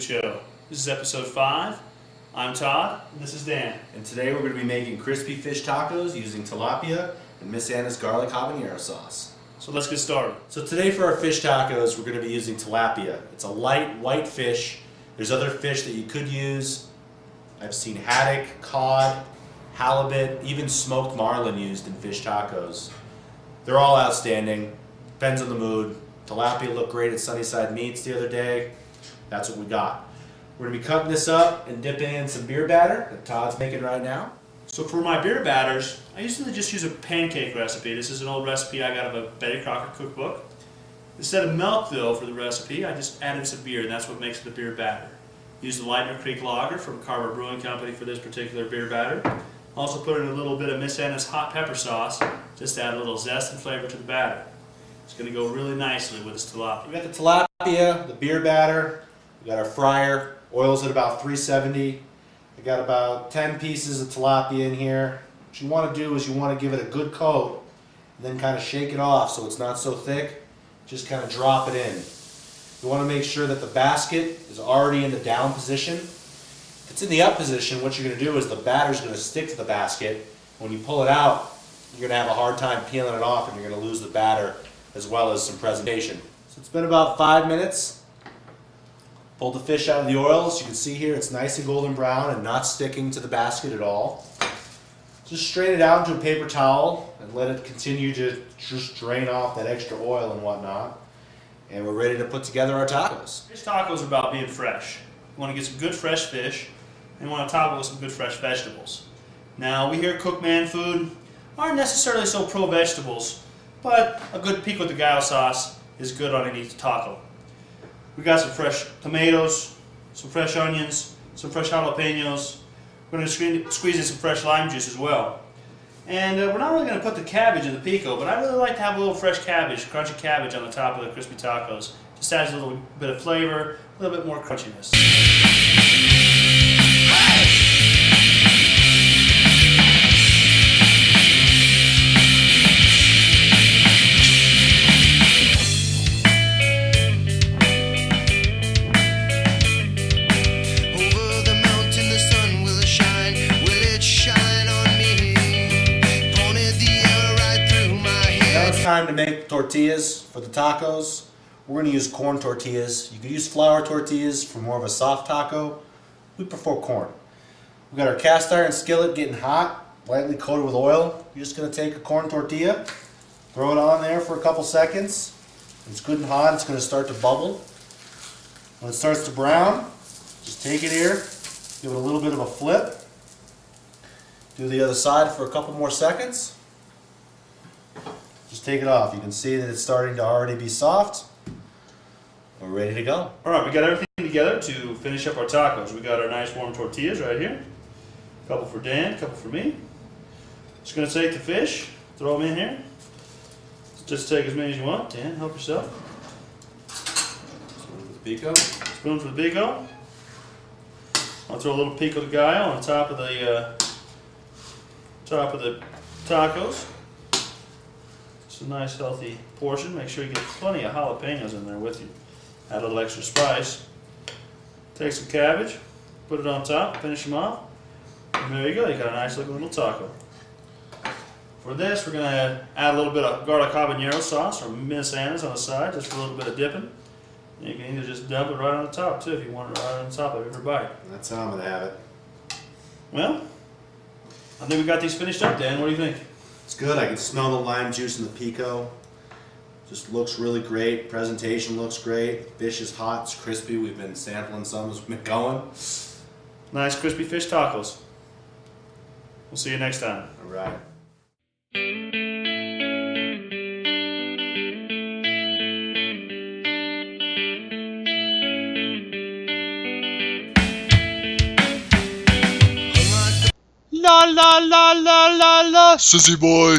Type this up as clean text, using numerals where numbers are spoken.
Show. This is episode 5. I'm Todd, and this is Dan. And today we're going to be making crispy fish tacos using tilapia and Miss Anna's garlic habanero sauce. So let's get started. So today for our fish tacos, we're going to be using tilapia. It's a light white fish. There's other fish that you could use. I've seen haddock, cod, halibut, even smoked marlin used in fish tacos. They're all outstanding. Depends on the mood. Tilapia looked great at Sunnyside Meats the other day. That's what we got. We're going to be cutting this up and dipping in some beer batter that Todd's making right now. So for my beer batters, I usually just use a pancake recipe. This is an old recipe I got out of a Betty Crocker cookbook. Instead of milk though for the recipe, I just added some beer, and that's what makes the beer batter. Use the Lightner Creek Lager from Carver Brewing Company for this particular beer batter. Also put in a little bit of Miss Anna's hot pepper sauce, just to add a little zest and flavor to the batter. It's going to go really nicely with this tilapia. We got the tilapia, the beer batter. We got our fryer, oil's at about 370. I got about 10 pieces of tilapia in here. What you want to do is you want to give it a good coat and then kind of shake it off so it's not so thick. Just kind of drop it in. You want to make sure that the basket is already in the down position. If it's in the up position, what you're going to do is the batter's going to stick to the basket. When you pull it out, you're going to have a hard time peeling it off and you're going to lose the batter as well as some presentation. So it's been about 5 minutes. Pulled the fish out of the oil. As you can see here, it's nice and golden brown and not sticking to the basket at all. Just strain it out into a paper towel and let it continue to just drain off that extra oil and whatnot. And we're ready to put together our tacos. Fish tacos are about being fresh. You want to get some good fresh fish, and you want to top it with some good fresh vegetables. Now, we here at Cookman Food aren't necessarily so pro vegetables, but a good pico de gallo sauce is good on any taco. We got some fresh tomatoes, some fresh onions, some fresh jalapenos. We're going to squeeze in some fresh lime juice as well. And we're not really going to put the cabbage in the pico, but I really like to have a little fresh cabbage, crunchy cabbage on the top of the crispy tacos. Just adds a little bit of flavor, a little bit more crunchiness. Time to make tortillas for the tacos. We're going to use corn tortillas. You could use flour tortillas for more of a soft taco. We prefer corn. We got our cast iron skillet getting hot, lightly coated with oil. You're just going to take a corn tortilla, throw it on there for a couple seconds. It's good and hot. It's going to start to bubble. When it starts to brown, just take it here, give it a little bit of a flip. Do the other side for a couple more seconds. Just take it off. You can see that it's starting to already be soft. We're ready to go. Alright, we got everything together to finish up our tacos. We got our nice warm tortillas right here. A couple for Dan, a couple for me. Just going to take the fish, throw them in here. Just take as many as you want. Dan, help yourself. Spoon for the pico. Spoon for the pico. I'll throw a little pico de gallo on top of the tacos. A nice healthy portion. Make sure you get plenty of jalapenos in there with you. Add a little extra spice. Take some cabbage, put it on top, finish them off, and there you go. You got a nice looking little taco. For this, we're going to add a little bit of garlic habanero sauce from Miss Anna's on the side, just for a little bit of dipping. And you can either just dump it right on the top too, if you want it right on the top of every bite. That's how I'm going to have it. Well, I think we got these finished up, Dan. What do you think? It's good. I can smell the lime juice in the pico. Just looks really great. Presentation looks great. Fish is hot. It's crispy. We've been sampling some as we've been going. Nice crispy fish tacos. We'll see you next time. All right. La la la la la la, sissy boy.